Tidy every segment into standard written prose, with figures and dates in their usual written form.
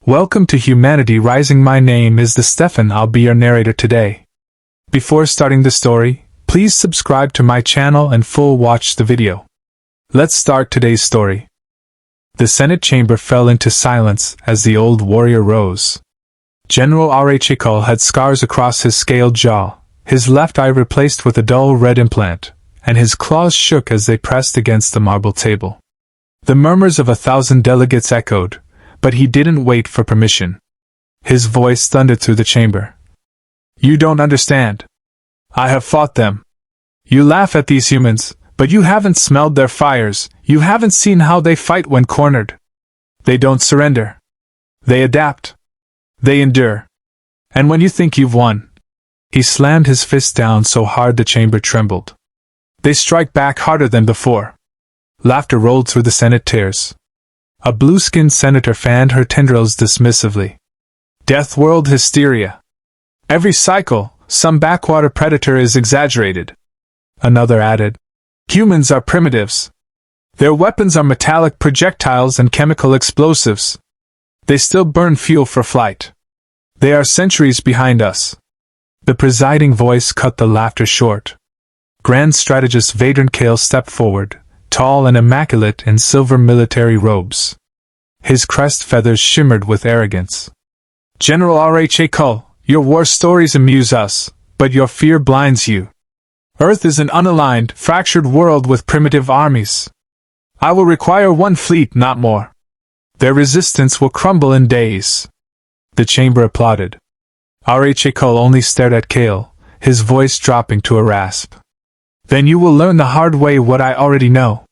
Welcome to Humanity Rising. My name is Stefan. I'll be your narrator today. Before starting the story, please subscribe to my channel and watch the video. Let's start today's story. The Senate chamber fell into silence as the old warrior rose. General Arachikal had scars across his scaled jaw, his left eye replaced with a dull red implant, and his claws shook as they pressed against the marble table. The murmurs of 1,000 delegates echoed, but he didn't wait for permission. His voice thundered through the chamber. You don't understand. I have fought them. You laugh at these humans, but you haven't smelled their fires, you haven't seen how they fight when cornered. They don't surrender. They adapt. They endure. And when you think you've won, he slammed his fist down so hard the chamber trembled. They strike back harder than before. Laughter rolled through the Senate tiers. A blue-skinned senator fanned her tendrils dismissively. Death world hysteria. Every cycle, some backwater predator is exaggerated. Another added. Humans are primitives. Their weapons are metallic projectiles and chemical explosives. They still burn fuel for flight. They are centuries behind us. The presiding voice cut the laughter short. Grand Strategist Vadran Kale stepped forward, tall and immaculate in silver military robes. His crest feathers shimmered with arrogance. General Arachikal, your war stories amuse us, but your fear blinds you. Earth is an unaligned, fractured world with primitive armies. I will require one fleet, not more. Their resistance will crumble in days. The chamber applauded. Arachikal only stared at Kale, his voice dropping to a rasp. Then you will learn the hard way what I already know.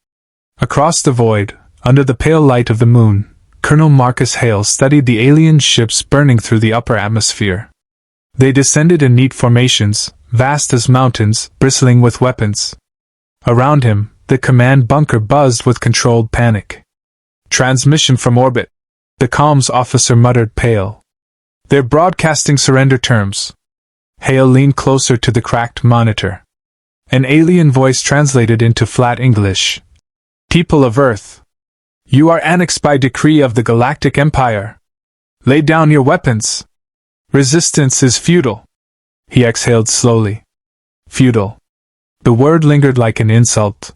Across the void, under the pale light of the moon, Colonel Marcus Hale studied the alien ships burning through the upper atmosphere. They descended in neat formations, vast as mountains, bristling with weapons. Around him, the command bunker buzzed with controlled panic. Transmission from orbit. The comms officer muttered, pale. They're broadcasting surrender terms. Hale leaned closer to the cracked monitor. An alien voice translated into flat English. People of Earth, you are annexed by decree of the Galactic Empire. Lay down your weapons. Resistance is futile. He exhaled slowly. Futile. The word lingered like an insult.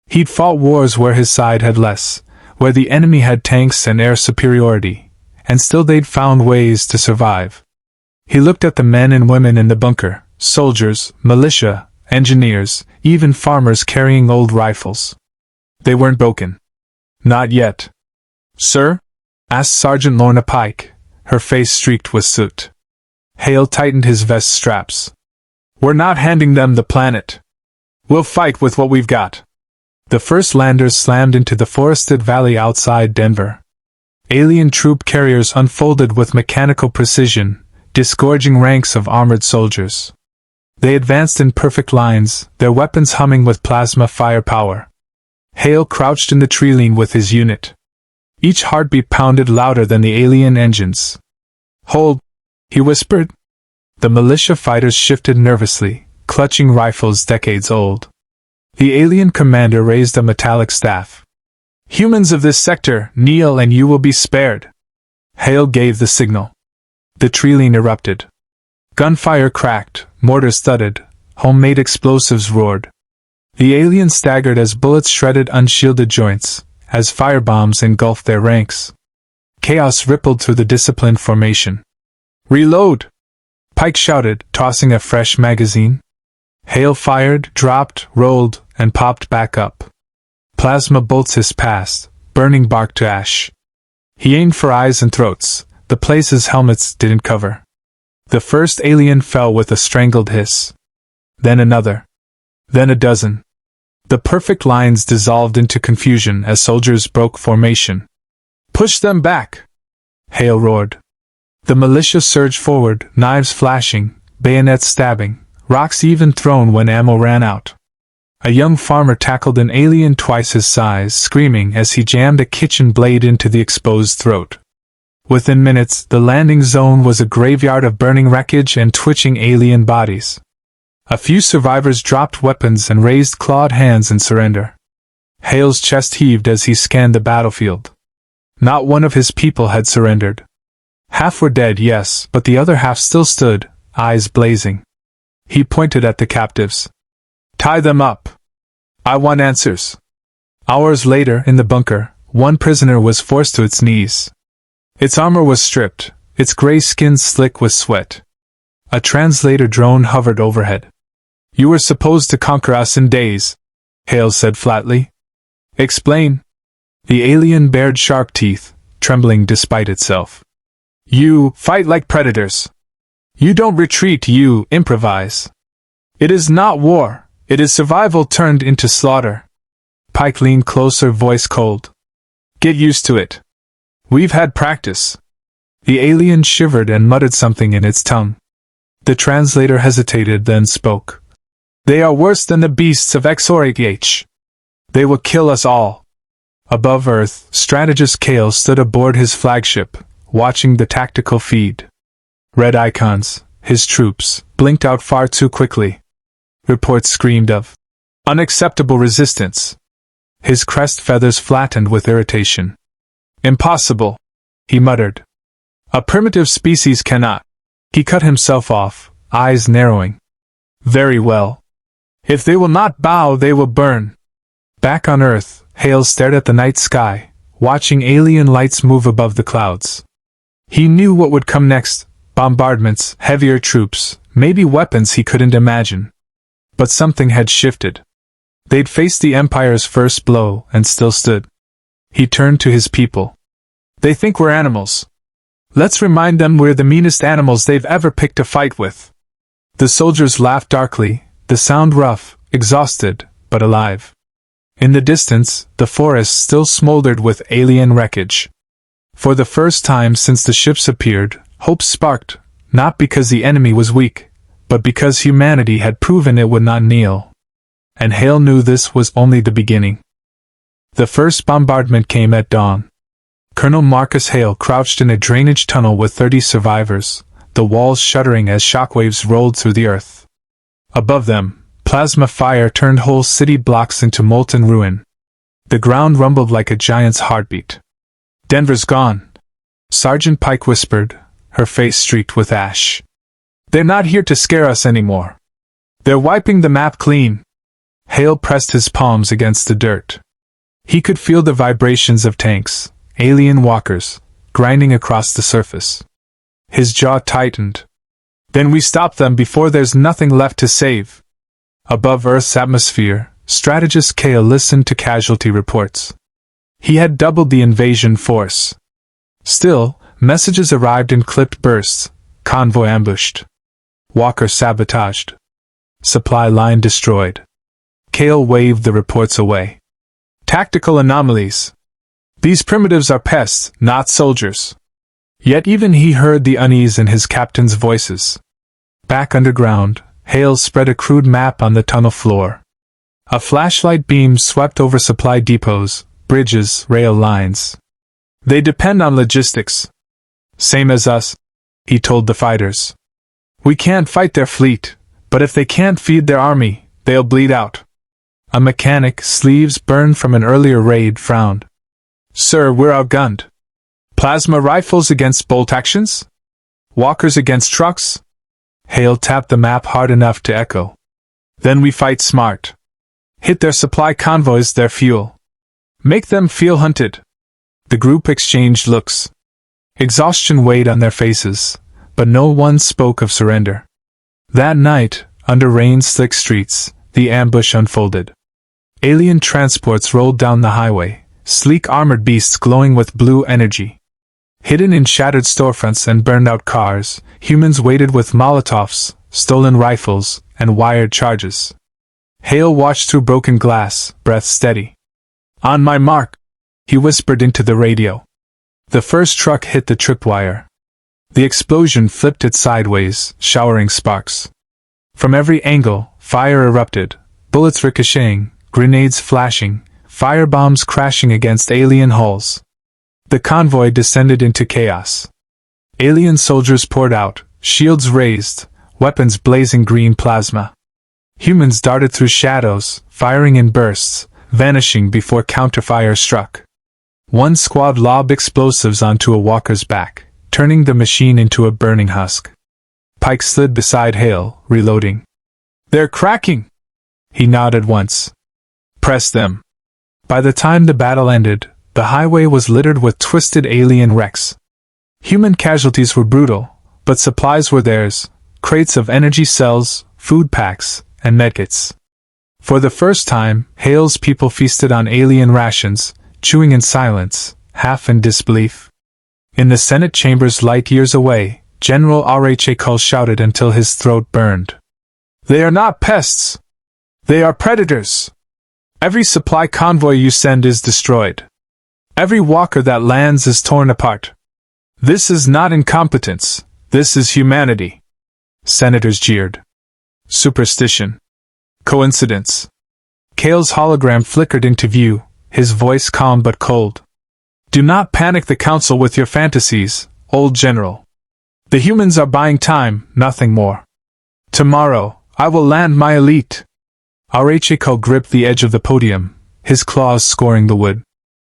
He'd fought wars where his side had less, where the enemy had tanks and air superiority, and still they'd found ways to survive. He looked at the men and women in the bunker, soldiers, militia, engineers, even farmers carrying old rifles. They weren't broken. Not yet. Sir? Asked Sergeant Lorna Pike, her face streaked with soot. Hale tightened his vest straps. We're not handing them the planet. We'll fight with what we've got. The first landers slammed into the forested valley outside Denver. Alien troop carriers unfolded with mechanical precision, disgorging ranks of armored soldiers. They advanced in perfect lines, their weapons humming with plasma firepower. Hale crouched in the tree-line with his unit. Each heartbeat pounded louder than the alien engines. Hold, he whispered. The militia fighters shifted nervously, clutching rifles decades old. The alien commander raised a metallic staff. Humans of this sector, kneel and you will be spared. Hale gave the signal. The tree-line erupted. Gunfire cracked, mortars thudded, homemade explosives roared. The aliens staggered as bullets shredded unshielded joints, as firebombs engulfed their ranks. Chaos rippled through the disciplined formation. Reload! Pike shouted, tossing a fresh magazine. Hale fired, dropped, rolled, and popped back up. Plasma bolts hissed past, burning bark to ash. He aimed for eyes and throats, the places helmets didn't cover. The first alien fell with a strangled hiss. Then another. Then a dozen. The perfect lines dissolved into confusion as soldiers broke formation. Push them back! Hale roared. The militia surged forward, knives flashing, bayonets stabbing, rocks even thrown when ammo ran out. A young farmer tackled an alien twice his size, screaming as he jammed a kitchen blade into the exposed throat. Within minutes, the landing zone was a graveyard of burning wreckage and twitching alien bodies. A few survivors dropped weapons and raised clawed hands in surrender. Hale's chest heaved as he scanned the battlefield. Not one of his people had surrendered. Half were dead, yes, but the other half still stood, eyes blazing. He pointed at the captives. Tie them up. I want answers. Hours later, in the bunker, one prisoner was forced to its knees. Its armor was stripped, its gray skin slick with sweat. A translator drone hovered overhead. You were supposed to conquer us in days, Hale said flatly. Explain. The alien bared sharp teeth, trembling despite itself. You fight like predators. You don't retreat, you improvise. It is not war, it is survival turned into slaughter. Pike leaned closer, voice cold. Get used to it. We've had practice. The alien shivered and muttered something in its tongue. The translator hesitated, then spoke. They are worse than the beasts of XORH. They will kill us all. Above Earth, strategist Kale stood aboard his flagship, watching the tactical feed. Red icons, his troops, blinked out far too quickly. Reports screamed of unacceptable resistance. His crest feathers flattened with irritation. Impossible, he muttered. A primitive species cannot. He cut himself off, eyes narrowing. Very well. If they will not bow, they will burn. Back on Earth, Hale stared at the night sky, watching alien lights move above the clouds. He knew what would come next, bombardments, heavier troops, maybe weapons he couldn't imagine. But something had shifted. They'd faced the Empire's first blow and still stood. He turned to his people. They think we're animals. Let's remind them we're the meanest animals they've ever picked a fight with. The soldiers laughed darkly, the sound rough, exhausted, but alive. In the distance, the forest still smoldered with alien wreckage. For the first time since the ships appeared, hope sparked, not because the enemy was weak, but because humanity had proven it would not kneel. And Hale knew this was only the beginning. The first bombardment came at dawn. Colonel Marcus Hale crouched in a drainage tunnel with 30 survivors, the walls shuddering as shockwaves rolled through the earth. Above them, plasma fire turned whole city blocks into molten ruin. The ground rumbled like a giant's heartbeat. Denver's gone, Sergeant Pike whispered, her face streaked with ash. They're not here to scare us anymore. They're wiping the map clean. Hale pressed his palms against the dirt. He could feel the vibrations of tanks, alien walkers, grinding across the surface. His jaw tightened. Then we stop them before there's nothing left to save. Above Earth's atmosphere, strategist Kale listened to casualty reports. He had doubled the invasion force. Still, messages arrived in clipped bursts. Convoy ambushed. Walker sabotaged. Supply line destroyed. Kale waved the reports away. Tactical anomalies. These primitives are pests, not soldiers. Yet even he heard the unease in his captain's voices. Back underground, Hale spread a crude map on the tunnel floor. A flashlight beam swept over supply depots, bridges, rail lines. They depend on logistics. Same as us, he told the fighters. We can't fight their fleet, but if they can't feed their army, they'll bleed out. A mechanic, sleeves burned from an earlier raid, frowned. Sir, we're outgunned. Plasma rifles against bolt actions? Walkers against trucks? Hale tapped the map hard enough to echo. Then we fight smart. Hit their supply convoys, their fuel. Make them feel hunted. The group exchanged looks. Exhaustion weighed on their faces, but no one spoke of surrender. That night, under rain-slick streets, the ambush unfolded. Alien transports rolled down the highway, sleek armored beasts glowing with blue energy. Hidden in shattered storefronts and burned-out cars, humans waited with Molotovs, stolen rifles, and wired charges. Hale watched through broken glass, breath steady. On my mark, he whispered into the radio. The first truck hit the tripwire. The explosion flipped it sideways, showering sparks. From every angle, fire erupted, bullets ricocheting, grenades flashing, firebombs crashing against alien hulls. The convoy descended into chaos. Alien soldiers poured out, shields raised, weapons blazing green plasma. Humans darted through shadows, firing in bursts, vanishing before counterfire struck. One squad lobbed explosives onto a walker's back, turning the machine into a burning husk. Pike slid beside Hale, reloading. "They're cracking!" He nodded once. "Press them." By the time the battle ended, the highway was littered with twisted alien wrecks. Human casualties were brutal, but supplies were theirs, crates of energy cells, food packs, and medkits. For the first time, Hale's people feasted on alien rations, chewing in silence, half in disbelief. In the Senate chambers light years away, General Arachekal shouted until his throat burned. "They are not pests! They are predators! Every supply convoy you send is destroyed. Every walker that lands is torn apart. This is not incompetence, this is humanity." Senators jeered. Superstition. Coincidence. Kale's hologram flickered into view, his voice calm but cold. "Do not panic the council with your fantasies, old general. The humans are buying time, nothing more. Tomorrow, I will land my elite." Arachekal gripped the edge of the podium, his claws scoring the wood.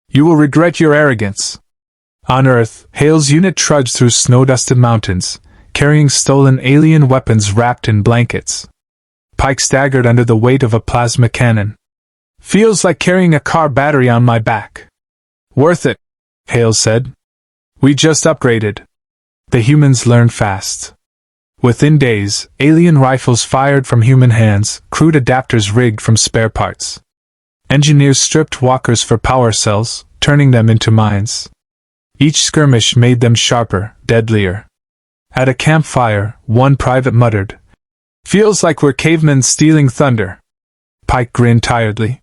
"You will regret your arrogance." On Earth, Hale's unit trudged through snow-dusted mountains, carrying stolen alien weapons wrapped in blankets. Pike staggered under the weight of a plasma cannon. "Feels like carrying a car battery on my back." "Worth it," Hale said. "We just upgraded." The humans learned fast. Within days, alien rifles fired from human hands, crude adapters rigged from spare parts. Engineers stripped walkers for power cells, turning them into mines. Each skirmish made them sharper, deadlier. At a campfire, one private muttered, "Feels like we're cavemen stealing thunder." Pike grinned tiredly.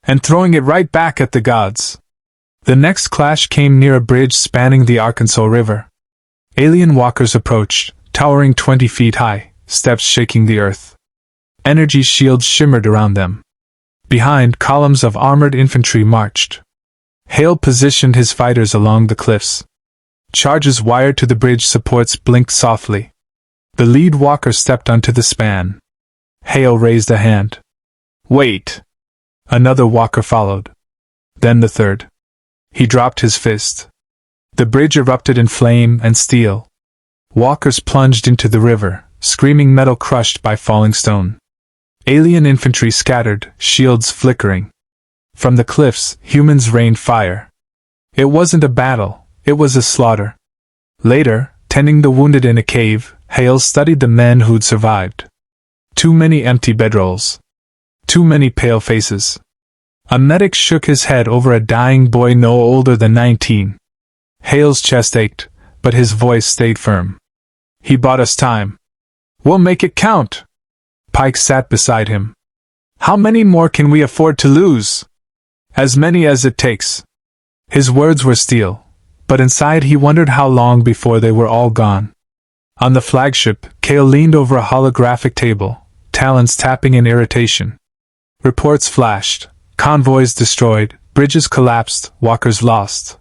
"And throwing it right back at the gods." The next clash came near a bridge spanning the Arkansas River. Alien walkers approached, towering 20 feet high, steps shaking the earth. Energy shields shimmered around them. Behind, columns of armored infantry marched. Hale positioned his fighters along the cliffs. Charges wired to the bridge supports blinked softly. The lead walker stepped onto the span. Hale raised a hand. "Wait!" Another walker followed. Then the third. He dropped his fist. The bridge erupted in flame and steel. Walkers plunged into the river, screaming metal crushed by falling stone. Alien infantry scattered, shields flickering. From the cliffs, humans rained fire. It wasn't a battle, it was a slaughter. Later, tending the wounded in a cave, Hale studied the men who'd survived. Too many empty bedrolls. Too many pale faces. A medic shook his head over a dying boy no older than 19. Hale's chest ached, but his voice stayed firm. "He bought us time. We'll make it count." Pike sat beside him. "How many more can we afford to lose?" "As many as it takes." His words were steel, but inside he wondered how long before they were all gone. On the flagship, Kale leaned over a holographic table, talons tapping in irritation. Reports flashed. Convoys destroyed, bridges collapsed, walkers lost.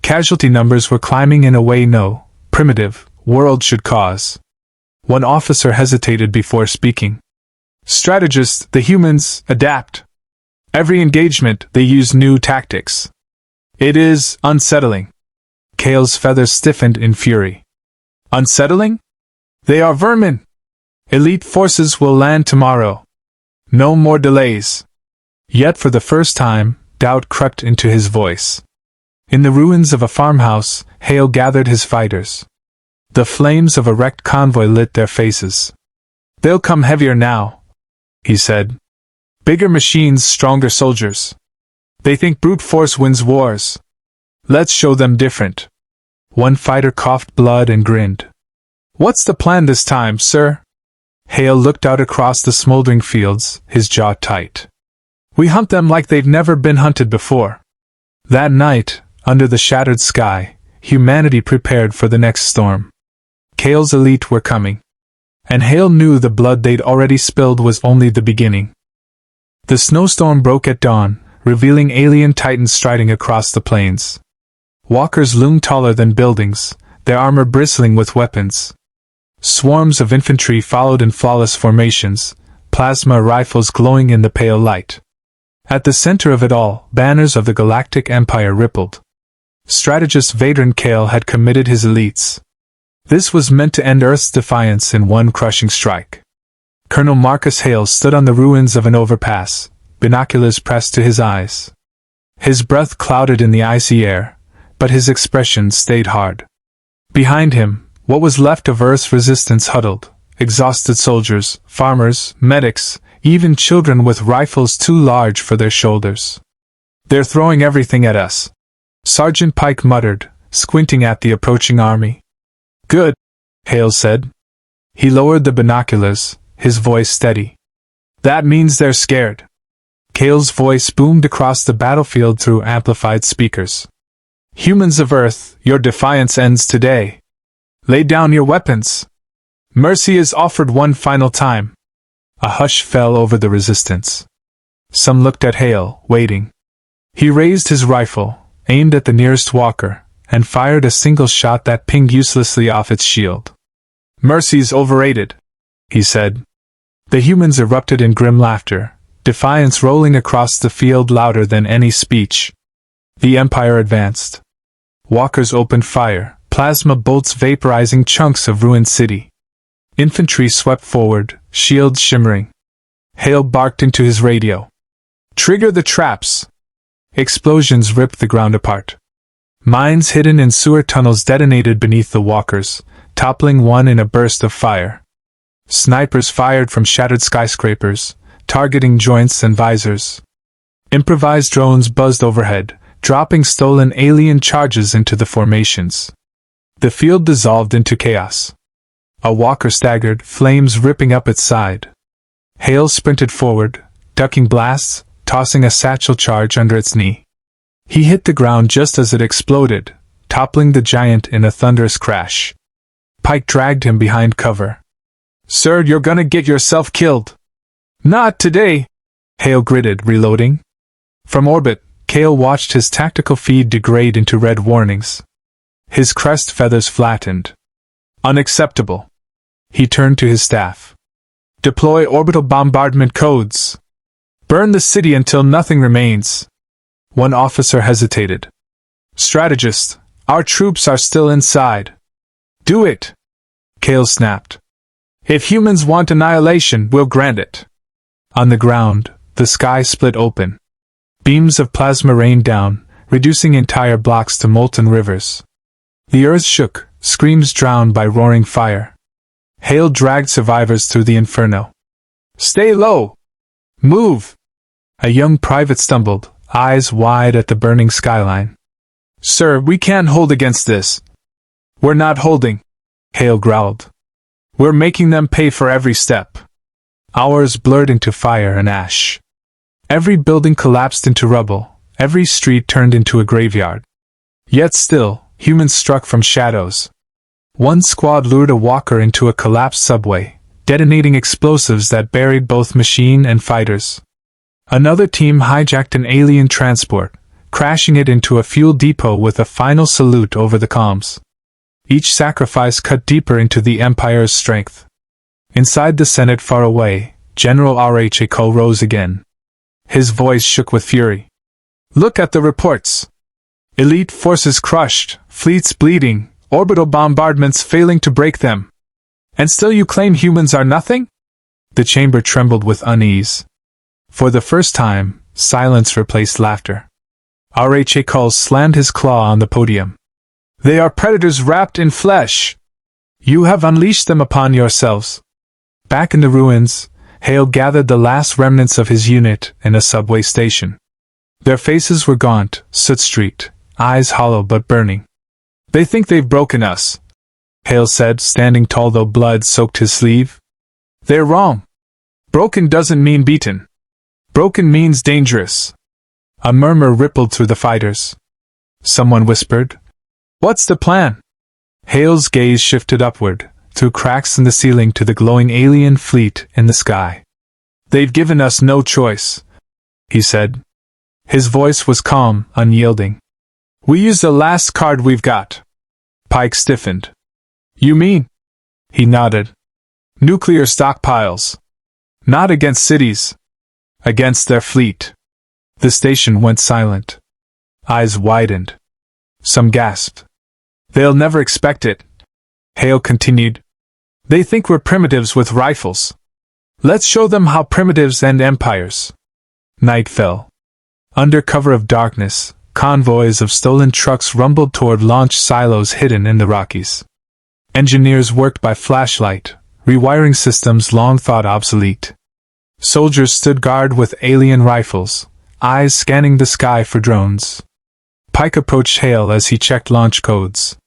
Casualty numbers were climbing in a way no primitive world should cause. One officer hesitated before speaking. "Strategists, the humans, adapt. Every engagement, they use new tactics. It is unsettling." Kale's feathers stiffened in fury. "Unsettling? They are vermin. Elite forces will land tomorrow. No more delays." Yet for the first time, doubt crept into his voice. In the ruins of a farmhouse, Hale gathered his fighters. The flames of a wrecked convoy lit their faces. "They'll come heavier now," he said. "Bigger machines, stronger soldiers. They think brute force wins wars. Let's show them different." One fighter coughed blood and grinned. "What's the plan this time, sir?" Hale looked out across the smoldering fields, his jaw tight. "We hunt them like they've never been hunted before." That night, under the shattered sky, humanity prepared for the next storm. Kale's elite were coming. And Hale knew the blood they'd already spilled was only the beginning. The snowstorm broke at dawn, revealing alien titans striding across the plains. Walkers loomed taller than buildings, their armor bristling with weapons. Swarms of infantry followed in flawless formations, plasma rifles glowing in the pale light. At the center of it all, banners of the Galactic Empire rippled. Strategist Vadran Kale had committed his elites. This was meant to end Earth's defiance in one crushing strike. Colonel Marcus Hale stood on the ruins of an overpass, binoculars pressed to his eyes. His breath clouded in the icy air, but his expression stayed hard. Behind him, what was left of Earth's resistance huddled, exhausted soldiers, farmers, medics, even children with rifles too large for their shoulders. "They're throwing everything at us," Sergeant Pike muttered, squinting at the approaching army. "Good," Hale said. He lowered the binoculars, his voice steady. "That means they're scared." Kale's voice boomed across the battlefield through amplified speakers. "Humans of Earth, your defiance ends today. Lay down your weapons. Mercy is offered one final time." A hush fell over the resistance. Some looked at Hale, waiting. He raised his rifle, aimed at the nearest walker, and fired a single shot that pinged uselessly off its shield. "Mercy's overrated," he said. The humans erupted in grim laughter, defiance rolling across the field louder than any speech. The Empire advanced. Walkers opened fire, plasma bolts vaporizing chunks of ruined city. Infantry swept forward, shields shimmering. Hale barked into his radio. "Trigger the traps!" Explosions ripped the ground apart. Mines hidden in sewer tunnels detonated beneath the walkers, toppling one in a burst of fire. Snipers fired from shattered skyscrapers, targeting joints and visors. Improvised drones buzzed overhead, dropping stolen alien charges into the formations. The field dissolved into chaos. A walker staggered, flames ripping up its side. Hale sprinted forward, ducking blasts, tossing a satchel charge under its knee. He hit the ground just as it exploded, toppling the giant in a thunderous crash. Pike dragged him behind cover. "Sir, you're gonna get yourself killed." "Not today," Hale gritted, reloading. From orbit, Kale watched his tactical feed degrade into red warnings. His crest feathers flattened. "Unacceptable." He turned to his staff. "Deploy orbital bombardment codes. Burn the city until nothing remains." One officer hesitated. "Strategist, our troops are still inside." "Do it," Kale snapped. "If humans want annihilation, we'll grant it." On the ground, the sky split open. Beams of plasma rained down, reducing entire blocks to molten rivers. The earth shook, screams drowned by roaring fire. Hale dragged survivors through the inferno. "Stay low! Move!" A young private stumbled, eyes wide at the burning skyline. "Sir, we can't hold against this." "We're not holding," Hale growled. "We're making them pay for every step." Hours blurred into fire and ash. Every building collapsed into rubble, every street turned into a graveyard. Yet still, humans struck from shadows. One squad lured a walker into a collapsed subway, detonating explosives that buried both machine and fighters. Another team hijacked an alien transport, crashing it into a fuel depot with a final salute over the comms. Each sacrifice cut deeper into the Empire's strength. Inside the Senate far away, General R.H. Cole rose again. His voice shook with fury. "Look at the reports. Elite forces crushed, fleets bleeding, orbital bombardments failing to break them. And still you claim humans are nothing?" The chamber trembled with unease. For the first time, silence replaced laughter. R.H. Cole slammed his claw on the podium. "They are predators wrapped in flesh. You have unleashed them upon yourselves." Back in the ruins, Hale gathered the last remnants of his unit in a subway station. Their faces were gaunt, soot-streaked, eyes hollow but burning. "They think they've broken us," Hale said, standing tall though blood soaked his sleeve. "They're wrong. Broken doesn't mean beaten. Broken means dangerous." A murmur rippled through the fighters. Someone whispered, "What's the plan?" Hale's gaze shifted upward, through cracks in the ceiling to the glowing alien fleet in the sky. "They've given us no choice," he said. His voice was calm, unyielding. "We use the last card we've got." Pike stiffened. "You mean?" He nodded. "Nuclear stockpiles. Not against cities. Against their fleet." The station went silent. Eyes widened. Some gasped. They'll never expect it. Hale continued. They think we're primitives with rifles. Let's show them how primitives end empires. Night fell. Under cover of darkness, convoys of stolen trucks rumbled toward launch silos hidden in the Rockies. Engineers worked by flashlight, rewiring systems long thought obsolete. Soldiers stood guard with alien rifles, eyes scanning the sky for drones. Pike approached Hale as he checked launch codes.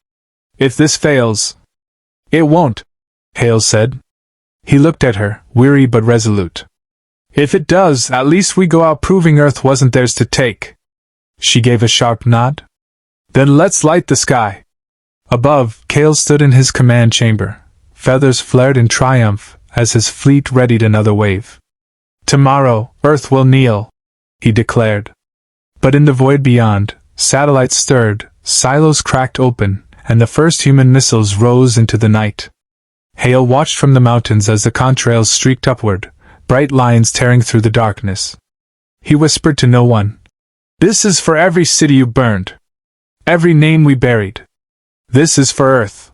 If this fails... It won't, Hale said. He looked at her, weary but resolute. If it does, at least we go out proving Earth wasn't theirs to take. She gave a sharp nod. Then let's light the sky. Above, Cale stood in his command chamber. Feathers flared in triumph as his fleet readied another wave. Tomorrow, Earth will kneel, he declared. But in the void beyond, satellites stirred, silos cracked open, and the first human missiles rose into the night. Hale watched from the mountains as the contrails streaked upward, bright lines tearing through the darkness. He whispered to no one. This is for every city you burned. Every name we buried. This is for Earth.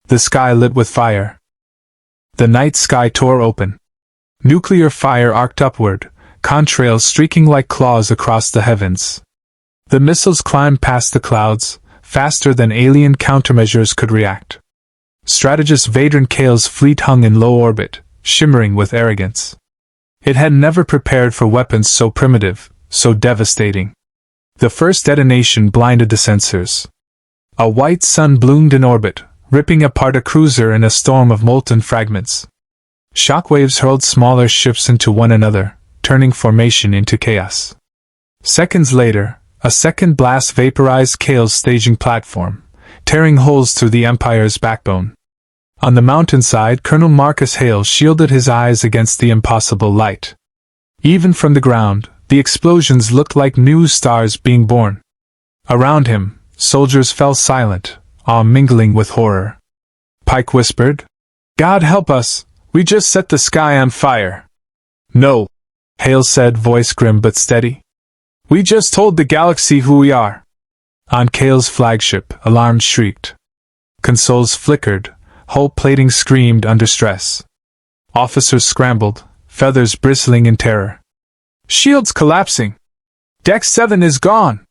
The sky lit with fire. The night sky tore open. Nuclear fire arced upward, contrails streaking like claws across the heavens. The missiles climbed past the clouds, faster than alien countermeasures could react. Strategist Vadran Cale's fleet hung in low orbit, shimmering with arrogance. It had never prepared for weapons so primitive, so devastating. The first detonation blinded the sensors. A white sun bloomed in orbit, ripping apart a cruiser in a storm of molten fragments. Shockwaves hurled smaller ships into one another, turning formation into chaos. Seconds later, a second blast vaporized Cale's staging platform, tearing holes through the Empire's backbone. On the mountainside, Colonel Marcus Hale shielded his eyes against the impossible light. Even from the ground, the explosions looked like new stars being born. Around him, soldiers fell silent, awe mingling with horror. Pike whispered, God help us, we just set the sky on fire. No, Hale said, voice grim but steady. We just told the galaxy who we are. On Cale's flagship, alarms shrieked. Consoles flickered, hull plating screamed under stress. Officers scrambled, feathers bristling in terror. Shields collapsing. Deck 7 is gone.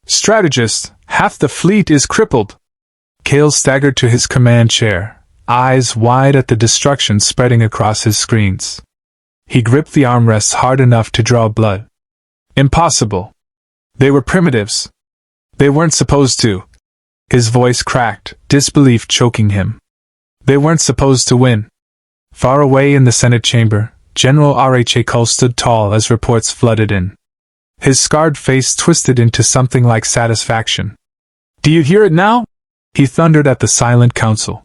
Strategist, half the fleet is crippled. Cale staggered to his command chair, eyes wide at the destruction spreading across his screens. He gripped the armrests hard enough to draw blood. Impossible. They were primitives. They weren't supposed to. His voice cracked, disbelief choking him. They weren't supposed to win. Far away in the Senate chamber, General R.H.A. Cull stood tall as reports flooded in. His scarred face twisted into something like satisfaction. Do you hear it now? He thundered at the silent council.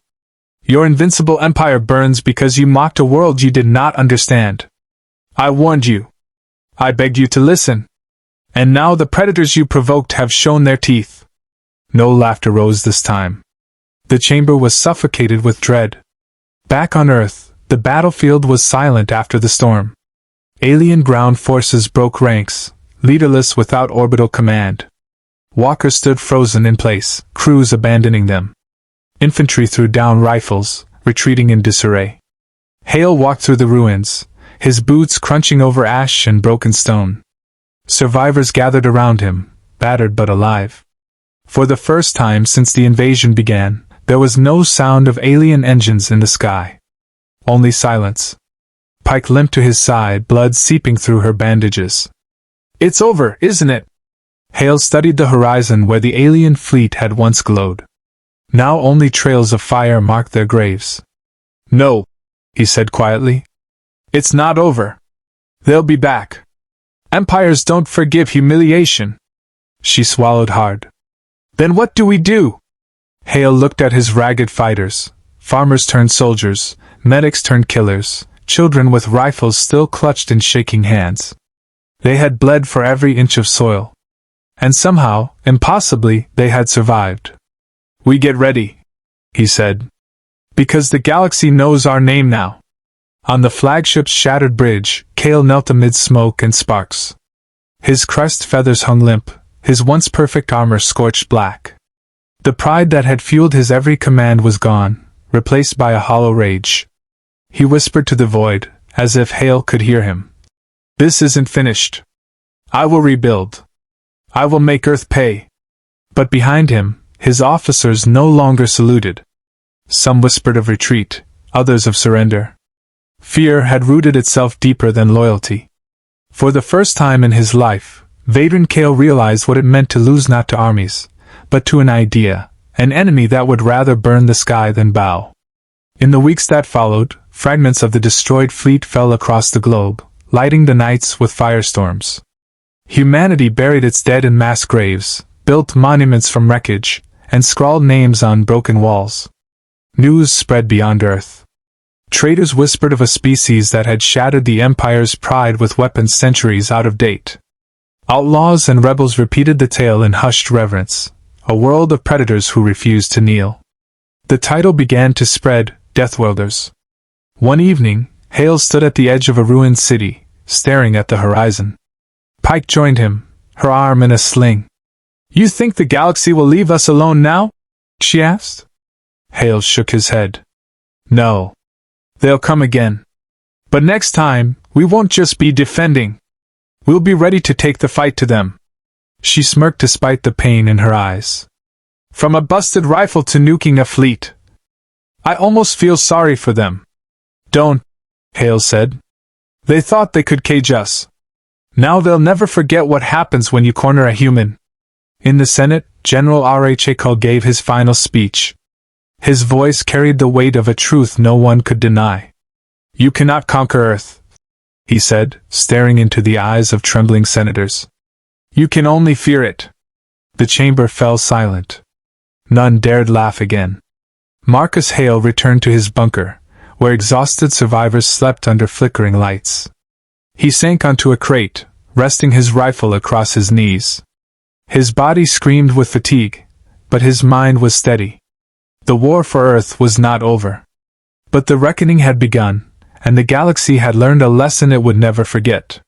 Your invincible empire burns because you mocked a world you did not understand. I warned you. I begged you to listen. And now the predators you provoked have shown their teeth. No laughter rose this time. The chamber was suffocated with dread. Back on Earth, the battlefield was silent after the storm. Alien ground forces broke ranks, leaderless without orbital command. Walkers stood frozen in place, crews abandoning them. Infantry threw down rifles, retreating in disarray. Hale walked through the ruins, his boots crunching over ash and broken stone. Survivors gathered around him, battered but alive. For the first time since the invasion began, there was no sound of alien engines in the sky. Only silence. Pike limped to his side, blood seeping through her bandages. It's over, isn't it? Hale studied the horizon where the alien fleet had once glowed. Now only trails of fire marked their graves. No, he said quietly. It's not over. They'll be back. Empires don't forgive humiliation. She swallowed hard. Then what do we do? Hale looked at his ragged fighters. Farmers turned soldiers, medics turned killers, children with rifles still clutched in shaking hands. They had bled for every inch of soil. And somehow, impossibly, they had survived. We get ready, he said. Because the galaxy knows our name now. On the flagship's shattered bridge, Cale knelt amid smoke and sparks. His crest feathers hung limp, his once perfect armor scorched black. The pride that had fueled his every command was gone, replaced by a hollow rage. He whispered to the void, as if Hale could hear him. "This isn't finished. I will rebuild. I will make Earth pay." But behind him, his officers no longer saluted. Some whispered of retreat, others of surrender. Fear had rooted itself deeper than loyalty. For the first time in his life, Vadran Kale realized what it meant to lose not to armies, but to an idea, an enemy that would rather burn the sky than bow. In the weeks that followed, fragments of the destroyed fleet fell across the globe, lighting the nights with firestorms. Humanity buried its dead in mass graves, built monuments from wreckage, and scrawled names on broken walls. News spread beyond Earth. Traders whispered of a species that had shattered the Empire's pride with weapons centuries out of date. Outlaws and rebels repeated the tale in hushed reverence, a world of predators who refused to kneel. The title began to spread, Deathwelders. One evening, Hale stood at the edge of a ruined city, staring at the horizon. Pike joined him, her arm in a sling. "You think the galaxy will leave us alone now?" she asked. Hale shook his head. "No. They'll come again. But next time, we won't just be defending. We'll be ready to take the fight to them." She smirked despite the pain in her eyes. "From a busted rifle to nuking a fleet. I almost feel sorry for them." "Don't," Hale said. "They thought they could cage us. Now they'll never forget what happens when you corner a human." In the Senate, General Rachel gave his final speech. His voice carried the weight of a truth no one could deny. "You cannot conquer Earth," he said, staring into the eyes of trembling senators. "You can only fear it." The chamber fell silent. None dared laugh again. Marcus Hale returned to his bunker, where exhausted survivors slept under flickering lights. He sank onto a crate, resting his rifle across his knees. His body screamed with fatigue, but his mind was steady. The war for Earth was not over. But the reckoning had begun, and the galaxy had learned a lesson it would never forget.